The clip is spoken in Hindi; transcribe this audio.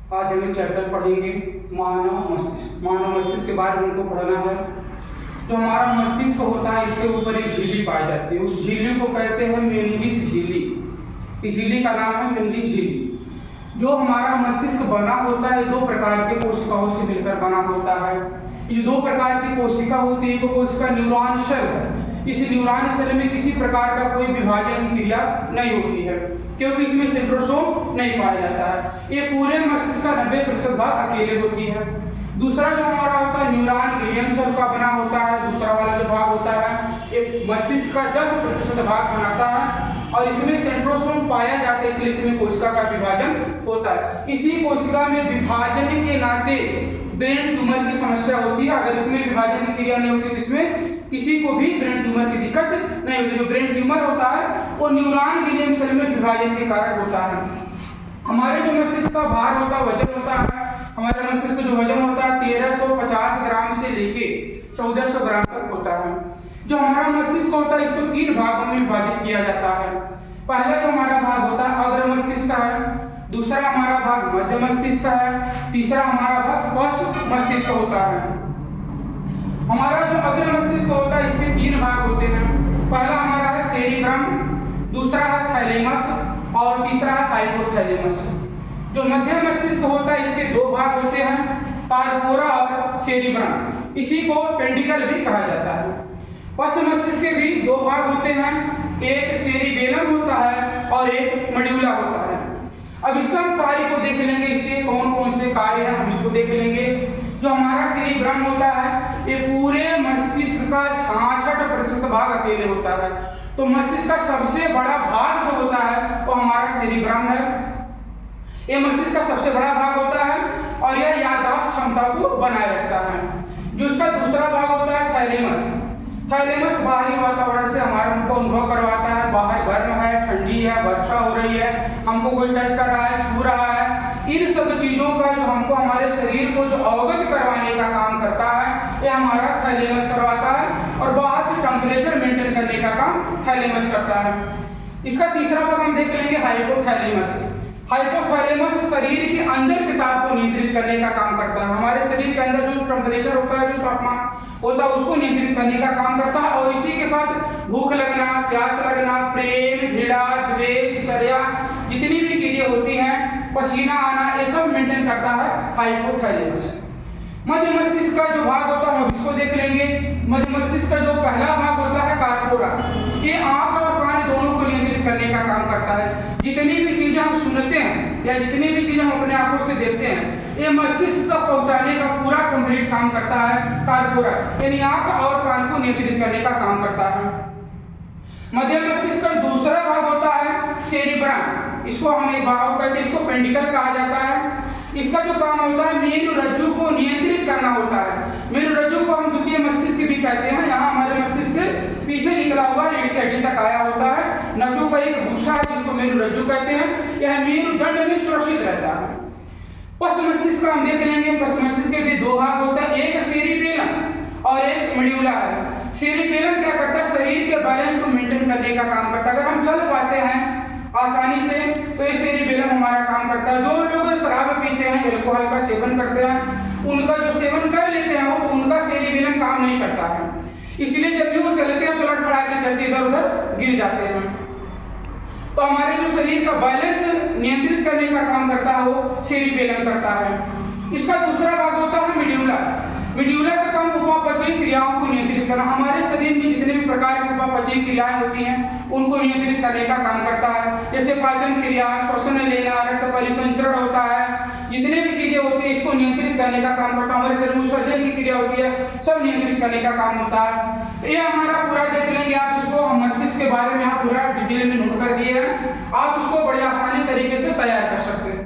आज हम एक चैप्टर पढ़ेंगे मानव मस्तिष्क। मानव मस्तिष्क के बारे में हमको पढ़ना है। जो हमारा मस्तिष्क होता है इसके ऊपर एक झिल्ली पाई जाती है, उस झिल्ली को कहते हैं मेनिंजिस झिल्ली। इस झिल्ली का नाम है मेनिंजिस झिल्ली। जो हमारा मस्तिष्क बना होता है दो प्रकार के कोशिकाओं से मिलकर बना होता है। ये दो प्रकार की कोशिका होती है, एक कोशिका न्यूरॉन सेल है। इस न्यूरॉन सेल में किसी प्रकार का कोई विभाजन क्रिया नहीं होती है क्योंकि इसमें सेंट्रोसोम नहीं पाया जाता है। ये पूरे मस्तिष्क का 90% भाग अकेले होती है। दूसरा जो हमारा होता है न्यूरॉन ग्लियन सेल का बना होता है। दूसरा वाला जो भाग होता है ये मस्तिष्क का 10% भाग बनाता है और इसमें सेंट्रोसोम पाया जाता है, इसलिए इसमें कोशिका का विभाजन होता है। इसी कोशिका में विभाजन के नाते ब्रेन ट्यूमर की समस्या होती है। अगर इसमें विभाजन की क्रिया नहीं होती तो इसमें किसी को भी ब्रेन ट्यूमर की दिक्कत नहीं होती। जो ब्रेन ट्यूमर होता है वो न्यूरॉन ग्लियन सेल में विभाजन के कारण होता है। हमारे जो मस्तिष्क का भार होता है, वजन होता है, हमारे मस्तिष्क का जो वजन होता है 1350 ग्राम से लेके 1400 ग्राम तक होता है। जो हमारा मस्तिष्क होता है इसको 3 भागों में विभाजित किया जाता है। पहला जो हमारा भाग होता है अग्र मस्तिष्क का है, दूसरा हमारा भाग मध्य मस्तिष्क का है, तीसरा हमारा भाग पश्च मस्तिष्क होता है। हमारा जो अग्र मस्तिष्क होता है इसके 3 भाग होते हैं। पहला हमारा है सेरिब्रम, दूसरा है थैलेमस और तीसरा है हाइपोथैलेमस। जो मध्य मस्तिष्क होता है इसके 2 भाग होते हैं, कार्पोरा और सेरिब्रम। इसी को पेंडिकल भी कहा जाता है। पश्च मस्तिष्क के भी 2 भाग होते हैं, एक सेरिबेलम होता है और एक मेडुला होता है। अब इसका हम कार्य को देख लेंगे, इसके कौन कौन से कार्य हैं हम इसको देख लेंगे। जो हमारा सेरिब्रम होता है ये पूरे मस्तिष्क का 66% भाग अकेले होता है। तो मस्तिष्क का सबसे बड़ा भाग जो होता है वो हमारा सेरिब्रम है। ये मस्तिष्क का सबसे बड़ा भाग होता है और यह याददाश्त क्षमता को बनाए रखता है। जो इसका दूसरा भाग होता है थैलेमस। थैलेमस बाहरी वातावरण से हमारा हमको अनुभव करवाता है। बाहर गर्म है, ठंडी है, वर्षा हो रही है, हमको कोई टच कर रहा है, छू रहा है, इन सब चीजों का जो हमको हमारे शरीर को जो अवगत करवाने का काम करता है ये हमारा थैलेमस करवाता है और बाहर से टेम्परेचर मेंटेन करने का काम थैलेमस करता है। इसका तीसरा भाग हम देख लेंगे हाइपोथैलेमस। हाइपोथैलेमस शरीर के अंदर के ताप को नियंत्रित करने का काम करता है। हमारे शरीर के अंदर जो टेम्परेचर होता है, जो तापमान होता है उसको नियंत्रित करने का काम करता है और इसी के साथ भूख लगना, प्यास लगना, प्रेम, घृणा, द्वेष, ईर्ष्या, जितनी भी चीजें होती हैं, पसीना आना, ये सब मेंटेन करता है हाइपोथैलेमस। मध्य मस्तिष्क का जो भाग होता है हम इसको देख लेंगे। मध्य मस्तिष्क का जो पहला भाग होता है कार्पोरा, ये आंख और कान दोनों को नियंत्रित करने का काम करता है। जितनी भी चीजें हम सुनते हैं या जितनी भी चीजें हम अपने आंखों से देखते हैं ये मस्तिष्क तक पहुंचाने का पूरा कंप्लीट काम करता है कार्पोरा, यानी आंख और कान को नियंत्रित करने का काम करता है। मध्य मस्तिष्क का दूसरा भाग होता है सेरिब्रम। इसको हम एक भाग कहते हैं, इसको पेंडिकल कहा जाता है। इसका जो काम होता है मेरु रज्जु को नियंत्रित करना होता है। मेरु रज्जु को हम द्वितीय मस्तिष्क भी कहते हैं। यहाँ हमारे मस्तिष्क के पीछे निकला हुआ रीढ़ की हड्डी तक आया होता है। नसों का एक गुच्छा है जिसको मेरु रज्जु कहते हैं। यह मेरुदंड में सुरक्षित रहता है। पश्च मस्तिष्क का हम देख लेंगे। पश्च मस्तिष्क के भी 2 भाग होता है, एक सेरिबेलम और एक मेडुला है। सेरिबेलम क्या करता है, शरीर के बैलेंस को मेंटेन करने का काम करता है। अगर हम चल पाते हैं आसानी से तो ये सेरिबेलम हमारा काम करता है। जो लोग शराब पीते हैं, अल्कोहल का सेवन करते हैं, उनका जो सेवन कर लेते हैं वो उनका सेरिबेलम काम नहीं करता है, इसलिए जब भी वो चलते हैं तो लड़खड़ा के चलते इधर उधर गिर जाते हैं। तो हमारे जो शरीर का बैलेंस नियंत्रित करने का काम करता है वो सेरिबेलम करता है। इसका दूसरा भाग होता है मेडुला। मेडुला का काम उपापचयी क्रियाओं को नियंत्रित करना। हमारे शरीर में जितने भी प्रकार की उपापचयी क्रियाएं होती हैं उनको नियंत्रित करने का काम करता है, जैसे पाचन क्रिया, श्वसन लेना, रक्त परिसंचरण होता है, जितने भी चीजें होती है इसको नियंत्रित करने का काम करता है। हमारे शरीर में उत्सर्जन की क्रिया होती है, सब नियंत्रित करने का काम होता है। तो ये हमारा पूरा देख लेंगे आप इसको। हम मस्तिष्क के बारे में यहाँ पूरा डिटेल में नोट कर दिए हैं, आप इसको बड़ी आसानी तरीके से तैयार कर सकते हैं।